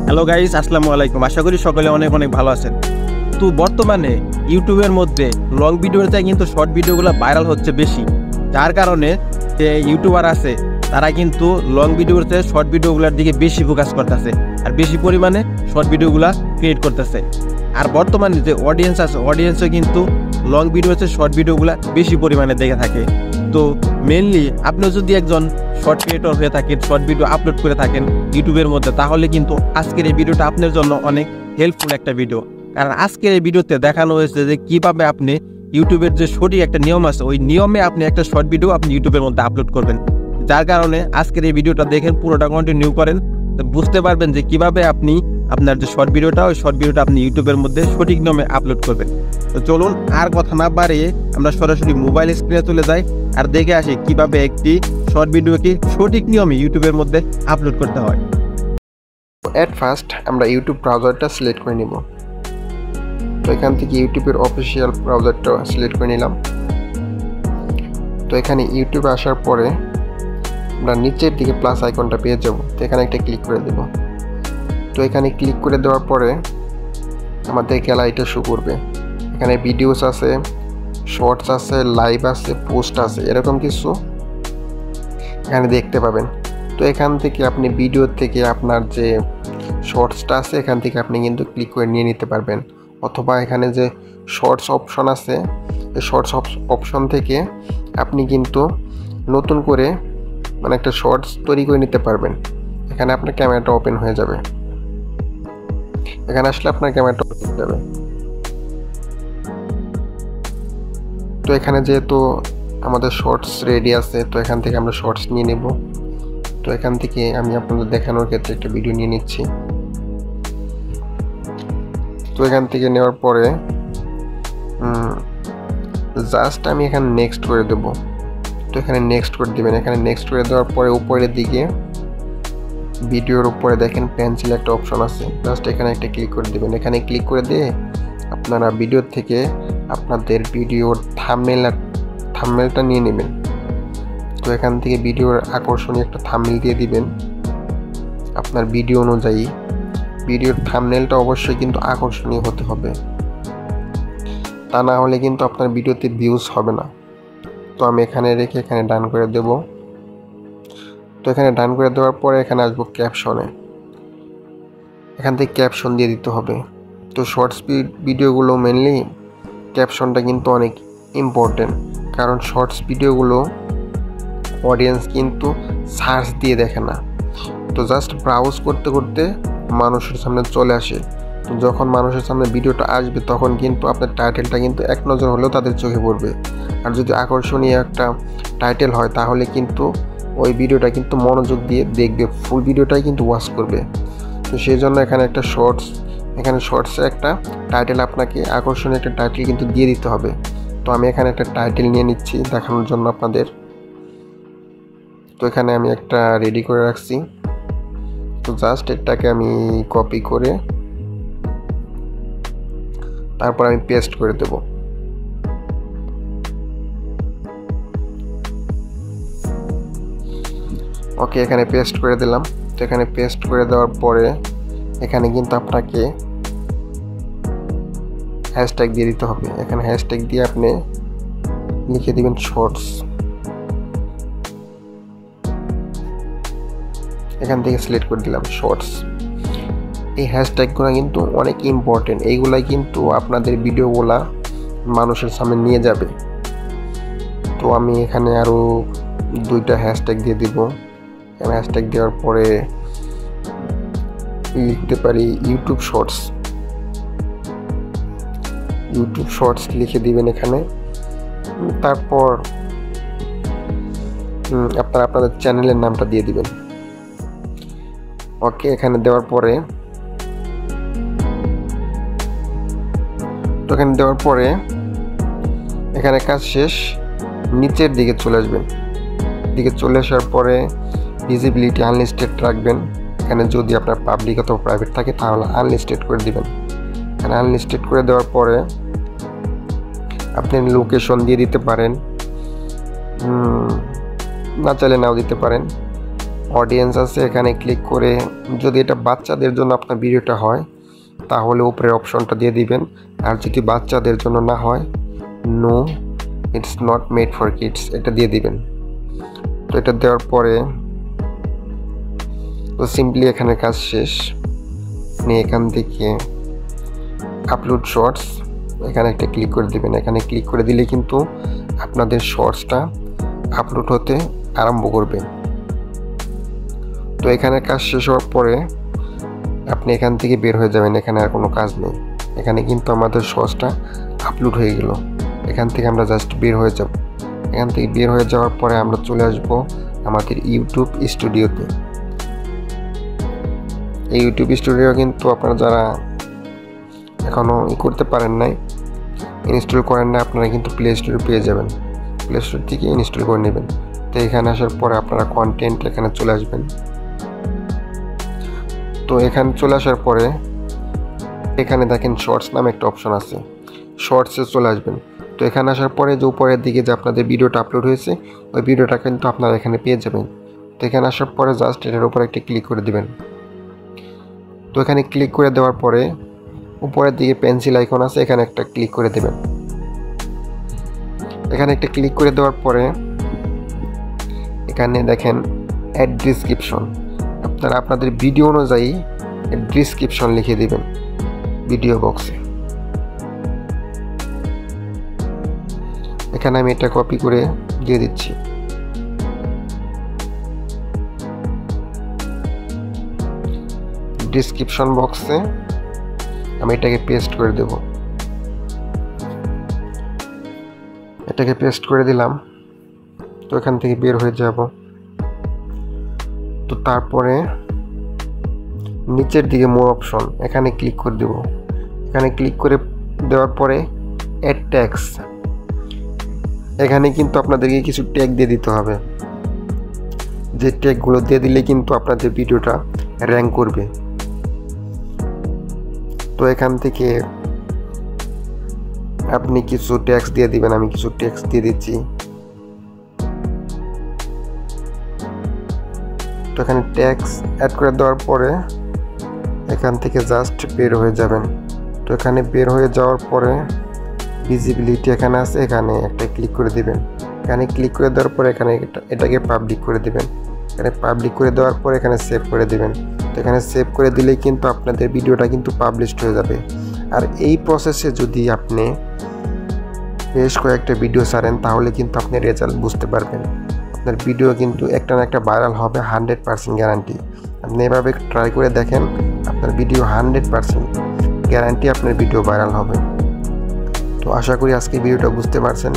Hello guys, আসসালামু আলাইকুম। আশা করি সকলে অনেক অনেক ভালো আছেন। তো বর্তমানে ইউটিউবের মধ্যে লং ভিডিওর থেকে কিন্তু শর্ট ভিডিওগুলো ভাইরাল হচ্ছে বেশি, যার কারণে যে ইউটিউবার আছে তারা কিন্তু লং ভিডিওর থেকে শর্ট ভিডিওগুলোর দিকে বেশি ফোকাস করতেছে আর বেশি পরিমাণে শর্ট ভিডিওগুলো ক্রিয়েট করতেছে। আর বর্তমানে যে অডিয়েন্স আছে, অডিয়েন্সও কিন্তু লং ভিডিও হচ্ছে শর্ট ভিডিওগুলো বেশি পরিমাণে দেখে থাকে। তো মেনলি আপনি যদি একজন শর্ট ক্রিয়েটর হয়ে থাকেন, শর্ট ভিডিও আপলোড করে থাকেন ইউটিউবের মধ্যে, তাহলে কিন্তু আজকের এই ভিডিওটা আপনার জন্য অনেক হেল্পফুল একটা ভিডিও। কারণ আজকের এই ভিডিওতে দেখানো হয়েছে যে কীভাবে আপনি ইউটিউবের যে সঠিক একটা নিয়ম আছে, ওই নিয়মে আপনি একটা শর্ট ভিডিও আপনি ইউটিউবের মধ্যে আপলোড করবেন। যার কারণে আজকের এই ভিডিওটা দেখেন, পুরোটা কন্টিনিউ করেন, বুঝতে পারবেন যে কিভাবে আপনি আপনার যে শর্ট ভিডিওটা, ওই শর্ট ভিডিওটা আপনি ইউটিউবের মধ্যে সঠিক নিয়মে আপলোড করবেন। তো চলুন আর কথা না বাড়িয়ে আমরা সরাসরি মোবাইল স্ক্রিনে চলে যাই আর দেখে আসি কিভাবে একটি শর্ট ভিডিওকে সঠিক নিয়মে ইউটিউবের মধ্যে আপলোড করতে হয়। এট ফার্স্ট আমরা ইউটিউব ব্রাউজারটা সিলেক্ট করে নিব। তো এখান থেকে ইউটিউবের অফিসিয়াল ব্রাউজারটা সিলেক্ট করে নিলাম। তো এখানে ইউটিউবে আসার পরে আমরা নিচের দিকে প্লাস আইকনটা পেয়ে যাব। তো এখানে একটা ক্লিক করে দেব। তো এখানে ক্লিক করে দেওয়ার পরে আমাদের গ্যালারিটা শো করবে। এখানে ভিডিওস আছে, শর্টস আছে, লাইভ আছে, পোস্ট আছে, এরকম কিছু এখানে দেখতে পাবেন। তো এখান থেকে আপনি ভিডিও থেকে আপনার যে শর্টসটা আছে এখান থেকে আপনি কিন্তু ক্লিক করে নিয়ে নিতে পারবেন, অথবা এখানে যে শর্টস অপশন আছে এই শর্টস অপশন থেকে আপনি কিন্তু নতুন করে একটা শর্টস তৈরি করে নিতে পারবেন। এখানে আপনার ক্যামেরাটা ওপেন হয়ে যাবে। এখানে আসলে আপনার ক্যামেরাটা ওপেন হয়ে যাবে। তো এখানে যেহেতু আমাদের শর্টস রেডি আছে, তো এখান থেকে আমরা শর্টস নিয়ে নেব। তো এখান থেকে আমি আপনাদের দেখানোর ক্ষেত্রে একটা ভিডিও নিয়ে নিচ্ছি। তো এখান থেকে নেওয়ার পরে জাস্ট আমি এখানে নেক্সট করে দেব। তো এখানে নেক্সট করে দেবেন। এখানে নেক্সট করে দেওয়ার পরে উপরের দিকে ভিডিওর উপরে দেখেন পেন্সিল একটা অপশন আছে, জাস্ট এখানে একটা ক্লিক করে দেবেন। এখানে ক্লিক করে দিয়ে আপনারা ভিডিও থেকে আপনাদের ভিডিওর থাম্বনেলটা নিয়ে নেবেন। তো এখান থেকে ভিডিওর আকর্ষণীয় একটা থাম্বনেল দিয়ে দিবেন আপনার ভিডিও অনুযায়ী। ভিডিওর থাম্বনেলটা অবশ্যই কিন্তু আকর্ষণীয় হতে হবে, তা না হলে কিন্তু আপনার ভিডিওতে ভিউজ হবে না। তো আমি এখানে রেখে এখানে ডান করে দেব। তো এখানে ডান করে দেওয়ার পরে এখানে আসবো ক্যাপশনে। এখান থেকে ক্যাপশন দিয়ে দিতে হবে। তো শর্টস ভিডিওগুলো মেনলি ক্যাপশনটা কিন্তু অনেক ইম্পর্টেন্ট, কারণ শর্টস ভিডিওগুলো অডিয়েন্স কিন্তু সার্চ দিয়ে দেখে না। তো জাস্ট ব্রাউজ করতে করতে মানুষের সামনে চলে আসে। তো যখন মানুষের সামনে ভিডিওটা আসবে তখন কিন্তু আপনার টাইটেলটা কিন্তু এক নজর হলেও তাদের চোখে পড়বে। আর যদি আকর্ষণীয় একটা টাইটেল হয় তাহলে কিন্তু ওই ভিডিওটা কিন্তু মনোযোগ দিয়ে দেখবে, ফুল ভিডিওটাই কিন্তু ওয়াচ করবে। তো সেই জন্য এখানে একটা শর্টসে একটা টাইটেল, আপনাকে আকর্ষণীয় একটা টাইটেল কিন্তু দিয়ে দিতে হবে। তো আমি এখানে একটা টাইটেল নিয়ে নিচ্ছি দেখানোর জন্য আপনাদের। তো এখানে আমি একটা রেডি করে রাখছি। তো জাস্ট এটাকে আমি কপি করে তারপর আমি পেস্ট করে দেব। ওকে, এখানে পেস্ট করে দিলাম। তো এখানে পেস্ট করে দেওয়ার পরে এখানে কিন্তু আপনাকে হ্যাশট্যাগ দিয়ে দিতে হবে। এখানে হ্যাশট্যাগ দিয়ে আপনি লিখে দিবেন শর্টস। এখান থেকে সিলেক্ট করে দিলাম শর্টস। এই হ্যাশট্যাগুলো কিন্তু অনেক ইম্পর্টেন্ট, এইগুলাই কিন্তু আপনাদের ভিডিওগুলা মানুষের সামনে নিয়ে যাবে। তো আমি এখানে আরও 2টা হ্যাশট্যাগ দিয়ে দিব। এখানে হ্যাশট্যাগ দেওয়ার পরে লিখতে পারি ইউটিউব শর্টস লিখে দিবেন এখানে। তারপর আপনাদের চ্যানেলের নামটা দিয়ে দিবেন। ওকে, এখানে দেওয়ার পরে এখানে কাজ শেষ। নিচের দিকে চলে আসবেন। চলে আসার পরে ভিজিবিলিটি আনলিস্টেড রাখবেন। এখানে যদি আপনার পাবলিক অথবা প্রাইভেট থাকে তাহলে আনলিস্টেড করে দিবেন। এখানে আনলিস্টেড করে দেওয়ার পরে আপনি লোকেশন দিয়ে দিতে পারেন, না চাইলে নাও দিতে পারেন। অডিয়েন্স আছে, এখানে ক্লিক করে যদি এটা বাচ্চাদের জন্য আপনার ভিডিওটা হয় তাহলে উপরের অপশনটা দিয়ে দিবেন, আর যদি বাচ্চাদের জন্য না হয় no it's not made for kids এটা দিয়ে দিবেন। তো এটা দেওয়ার পরে তো সিম্পলি এখানে কাজ শেষ। আপনি এখান থেকে আপলোড শর্টস এখানে একটা ক্লিক করে দিবেন। এখানে ক্লিক করে দিলে কিন্তু আপনাদের শর্টসটা আপলোড হতে আরম্ভ করবে। তো এখানে কাজ শেষ হওয়ার পরে আপনি এখান থেকে বের হয়ে যাবেন, এখানে আর কোনো কাজ নেই। এখানে কিন্তু আমাদের শর্টসটা আপলোড হয়ে গেল। এখান থেকে আমরা জাস্ট বের হয়ে যাব। এখান থেকে বের হয়ে যাওয়ার পরে আমরা চলে আসব আমাদের ইউটিউব স্টুডিওতে। এই ইউটিউব স্টুডিও কিন্তু আপনারা যারা এখনও করতে পারেন নাই, ইনস্টল করেন না, আপনারা কিন্তু প্লে স্টোরে পেয়ে যাবেন। প্লে স্টোর থেকে ইনস্টল করে নেবেন। তো এখানে আসার পরে আপনারা কন্টেন্ট এখানে চলে আসবেন। তো এখানে চলে আসার পরে এখানে দেখেন শর্টস নামে একটা অপশন আছে, শর্টসে চলে আসবেন। তো এখানে আসার পরে যে উপরের দিকে যে আপনাদের ভিডিওটা আপলোড হয়েছে ওই ভিডিওটা কিন্তু আপনারা এখানে পেয়ে যাবেন। তো এখানে আসার পরে জাস্ট এটার উপরে একটা ক্লিক করে দিবেন। তো এখানে ক্লিক করে দেওয়ার পরে উপরের দিকে পেন্সিল আইকন আছে, এখানে একটা ক্লিক করে দেবেন। এখানে একটা ক্লিক করে দেওয়ার পরে এখানে দেখেন অ্যাড ডিসক্রিপশন, আপনারা আপনাদের ভিডিও অনুযায়ী ডিসক্রিপশন লিখে দিবেন ভিডিও বক্সে। এখানে আমি এটা কপি করে দিয়ে দিচ্ছি। ডিসক্রিপশন বক্সে আমি এটাকে পেস্ট করে দেব। এটাকে পেস্ট করে দিলাম। তো এখান থেকে বের হয়ে যাব। তো তারপরে নিচের দিকে মোর অপশন এখানে ক্লিক করে দেব। এখানে ক্লিক করে দেওয়ার পরে অ্যাড ট্যাগস, এখানে কিন্তু আপনাদেরকে কিছু ট্যাগ দিয়ে দিতে হবে। যে ট্যাগগুলো দিয়ে দিলে কিন্তু আপনাদের ভিডিওটা র্যাঙ্ক করবে। তো এখান থেকে আপনি কিছু ট্যাক্স দিয়ে দিবেন। আমি কিছু ট্যাক্স দিয়ে দিচ্ছি। তো এখানে ট্যাক্স অ্যাড করে দেওয়ার পরে এখান থেকে জাস্ট বের হয়ে যাবেন। তো এখানে বের হয়ে যাওয়ার পরে ভিজিবিলিটি এখানে আছে, এখানে একটা ক্লিক করে দিবেন। এখানে ক্লিক করে দেওয়ার পরে এখানে এটাকে পাবলিক করে দিবেন। এখানে পাবলিক করে দেওয়ার পরে এখানে সেভ করে দিবেন। তো এখানে সেভ করে দিলেই কিন্তু আপনাদের ভিডিওটা কিন্তু পাবলিশড হয়ে যাবে। আর এই প্রসেসে যদি আপনি বেশ কয়েকটা ভিডিও ছাড়েন তাহলে কিন্তু আপনি রেজাল্ট বুঝতে পারবেন। আপনার ভিডিও কিন্তু একটা না একটা ভাইরাল হবে, 100% গ্যারান্টি। আপনি এভাবে ট্রাই করে দেখেন, আপনার ভিডিও 100% গ্যারান্টি আপনার ভিডিও ভাইরাল হবে। তো আশা করি আজকে ভিডিওটা বুঝতে পারছেন।